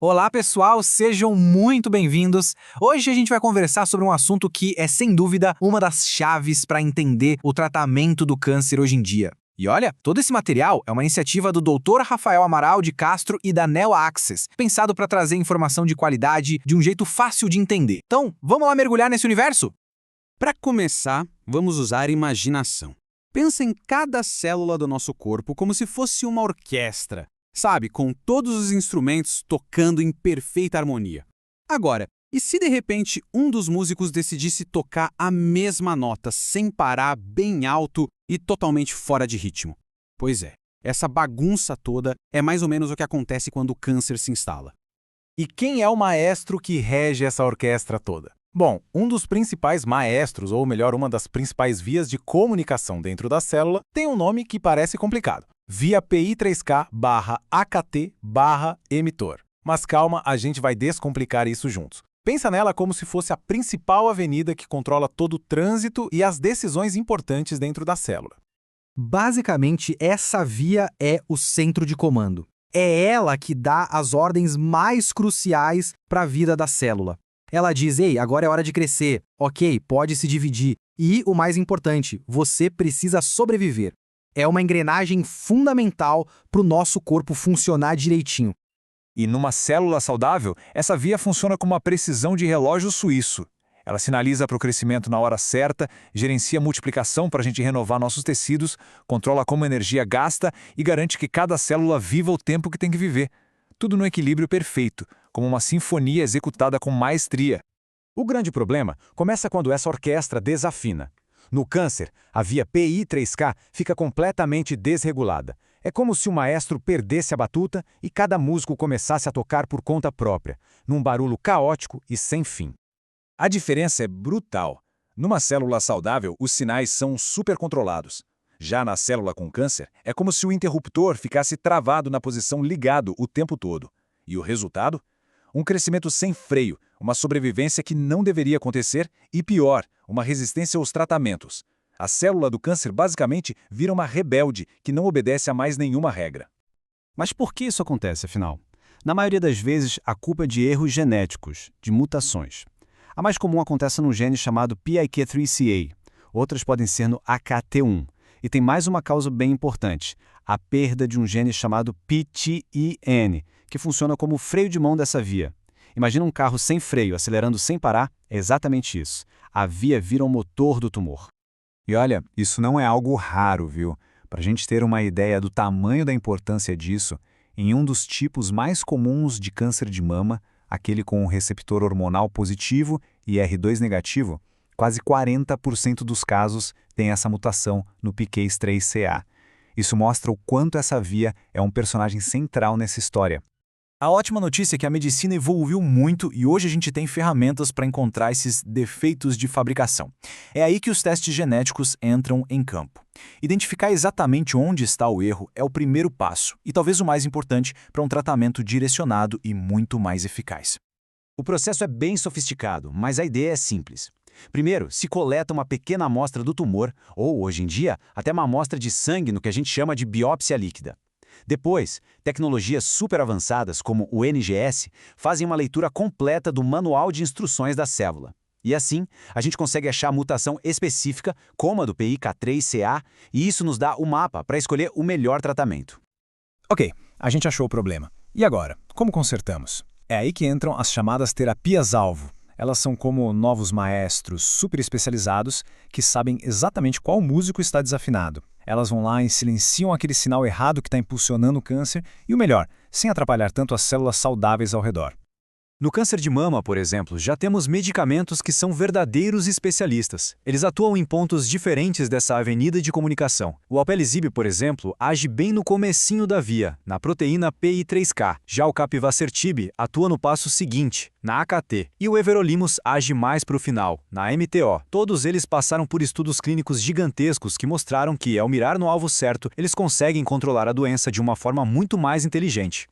Olá, pessoal, sejam muito bem-vindos. Hoje a gente vai conversar sobre um assunto que é, sem dúvida, uma das chaves para entender o tratamento do câncer hoje em dia. E olha, todo esse material é uma iniciativa do Dr. Rafael Amaral de Castro e da Neo Access, pensado para trazer informação de qualidade de um jeito fácil de entender. Então, vamos lá mergulhar nesse universo? Para começar, vamos usar imaginação. Pensa em cada célula do nosso corpo como se fosse uma orquestra. Sabe, com todos os instrumentos tocando em perfeita harmonia. Agora, e se de repente um dos músicos decidisse tocar a mesma nota sem parar, bem alto e totalmente fora de ritmo? Pois é, essa bagunça toda é mais ou menos o que acontece quando o câncer se instala. E quem é o maestro que rege essa orquestra toda? Bom, um dos principais maestros, ou melhor, uma das principais vias de comunicação dentro da célula, tem um nome que parece complicado. Via PI3K/AKT/emitor. Mas calma, a gente vai descomplicar isso juntos. Pensa nela como se fosse a principal avenida que controla todo o trânsito e as decisões importantes dentro da célula. Basicamente, essa via é o centro de comando. É ela que dá as ordens mais cruciais para a vida da célula. Ela diz, ei, agora é hora de crescer, ok, pode se dividir. E, o mais importante, você precisa sobreviver. É uma engrenagem fundamental para o nosso corpo funcionar direitinho. E numa célula saudável, essa via funciona com uma precisão de relógio suíço. Ela sinaliza para o crescimento na hora certa, gerencia a multiplicação para a gente renovar nossos tecidos, controla como a energia gasta e garante que cada célula viva o tempo que tem que viver. Tudo no equilíbrio perfeito, como uma sinfonia executada com maestria. O grande problema começa quando essa orquestra desafina. No câncer, a via PI3K fica completamente desregulada. É como se o maestro perdesse a batuta e cada músico começasse a tocar por conta própria, num barulho caótico e sem fim. A diferença é brutal. Numa célula saudável, os sinais são supercontrolados. Já na célula com câncer, é como se o interruptor ficasse travado na posição ligado o tempo todo. E o resultado? Um crescimento sem freio, uma sobrevivência que não deveria acontecer e, pior, uma resistência aos tratamentos. A célula do câncer basicamente vira uma rebelde que não obedece a mais nenhuma regra. Mas por que isso acontece, afinal? Na maioria das vezes, a culpa é de erros genéticos, de mutações. A mais comum acontece num gene chamado PIK3CA. Outras podem ser no AKT1. E tem mais uma causa bem importante, a perda de um gene chamado PTEN, que funciona como o freio de mão dessa via. Imagina um carro sem freio, acelerando sem parar, é exatamente isso. A via vira o motor do tumor. E olha, isso não é algo raro, viu? Para a gente ter uma ideia do tamanho da importância disso, em um dos tipos mais comuns de câncer de mama, aquele com o receptor hormonal positivo e R2 negativo, quase 40% dos casos tem essa mutação no PIK3CA. Isso mostra o quanto essa via é um personagem central nessa história. A ótima notícia é que a medicina evoluiu muito e hoje a gente tem ferramentas para encontrar esses defeitos de fabricação. É aí que os testes genéticos entram em campo. Identificar exatamente onde está o erro é o primeiro passo e talvez o mais importante para um tratamento direcionado e muito mais eficaz. O processo é bem sofisticado, mas a ideia é simples. Primeiro, se coleta uma pequena amostra do tumor, ou, hoje em dia, até uma amostra de sangue no que a gente chama de biópsia líquida. Depois, tecnologias super avançadas, como o NGS, fazem uma leitura completa do manual de instruções da célula. E assim, a gente consegue achar a mutação específica, como a do PIK3CA, e isso nos dá o mapa para escolher o melhor tratamento. Ok, a gente achou o problema. E agora, como consertamos? É aí que entram as chamadas terapias-alvo. Elas são como novos maestros super especializados que sabem exatamente qual músico está desafinado. Elas vão lá e silenciam aquele sinal errado que está impulsionando o câncer e, o melhor, sem atrapalhar tanto as células saudáveis ao redor. No câncer de mama, por exemplo, já temos medicamentos que são verdadeiros especialistas. Eles atuam em pontos diferentes dessa avenida de comunicação. O alpelisib, por exemplo, age bem no comecinho da via, na proteína PI3K. Já o capivasertib atua no passo seguinte, na AKT. E o everolimus age mais para o final, na MTO. Todos eles passaram por estudos clínicos gigantescos que mostraram que, ao mirar no alvo certo, eles conseguem controlar a doença de uma forma muito mais inteligente.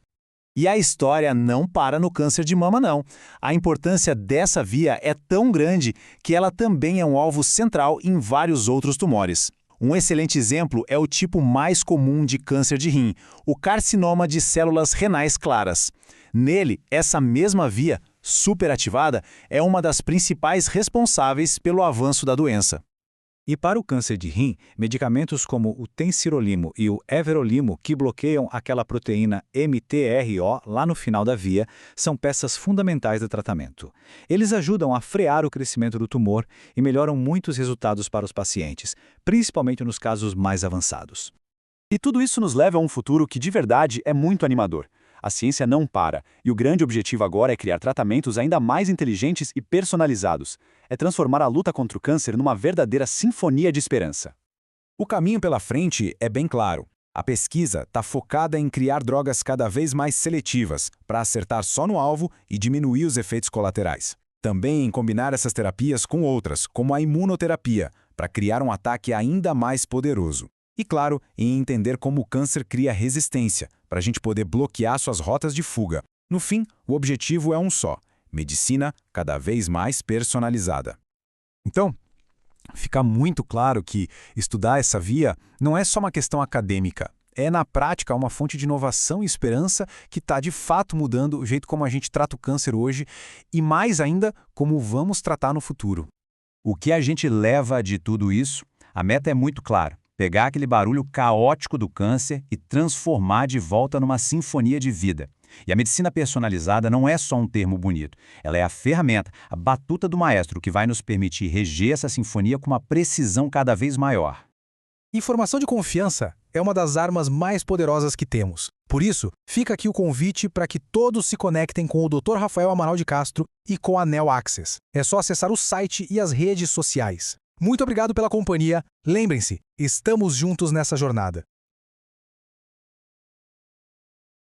E a história não para no câncer de mama, não. A importância dessa via é tão grande que ela também é um alvo central em vários outros tumores. Um excelente exemplo é o tipo mais comum de câncer de rim, o carcinoma de células renais claras. Nele, essa mesma via, superativada, é uma das principais responsáveis pelo avanço da doença. E para o câncer de rim, medicamentos como o tensirolimo e o everolimo, que bloqueiam aquela proteína MTRO lá no final da via, são peças fundamentais do tratamento. Eles ajudam a frear o crescimento do tumor e melhoram muitos resultados para os pacientes, principalmente nos casos mais avançados. E tudo isso nos leva a um futuro que de verdade é muito animador. A ciência não para, e o grande objetivo agora é criar tratamentos ainda mais inteligentes e personalizados. É transformar a luta contra o câncer numa verdadeira sinfonia de esperança. O caminho pela frente é bem claro. A pesquisa está focada em criar drogas cada vez mais seletivas, para acertar só no alvo e diminuir os efeitos colaterais. Também em combinar essas terapias com outras, como a imunoterapia, para criar um ataque ainda mais poderoso. E, claro, em entender como o câncer cria resistência, para a gente poder bloquear suas rotas de fuga. No fim, o objetivo é um só: medicina cada vez mais personalizada. Então, fica muito claro que estudar essa via não é só uma questão acadêmica. É, na prática, uma fonte de inovação e esperança que está, de fato, mudando o jeito como a gente trata o câncer hoje e, mais ainda, como vamos tratar no futuro. O que a gente leva de tudo isso? A meta é muito clara: pegar aquele barulho caótico do câncer e transformar de volta numa sinfonia de vida. E a medicina personalizada não é só um termo bonito. Ela é a ferramenta, a batuta do maestro que vai nos permitir reger essa sinfonia com uma precisão cada vez maior. Informação de confiança é uma das armas mais poderosas que temos. Por isso, fica aqui o convite para que todos se conectem com o Dr. Rafael Amaral de Castro e com a Neo Access. É só acessar o site e as redes sociais. Muito obrigado pela companhia. Lembrem-se, estamos juntos nessa jornada.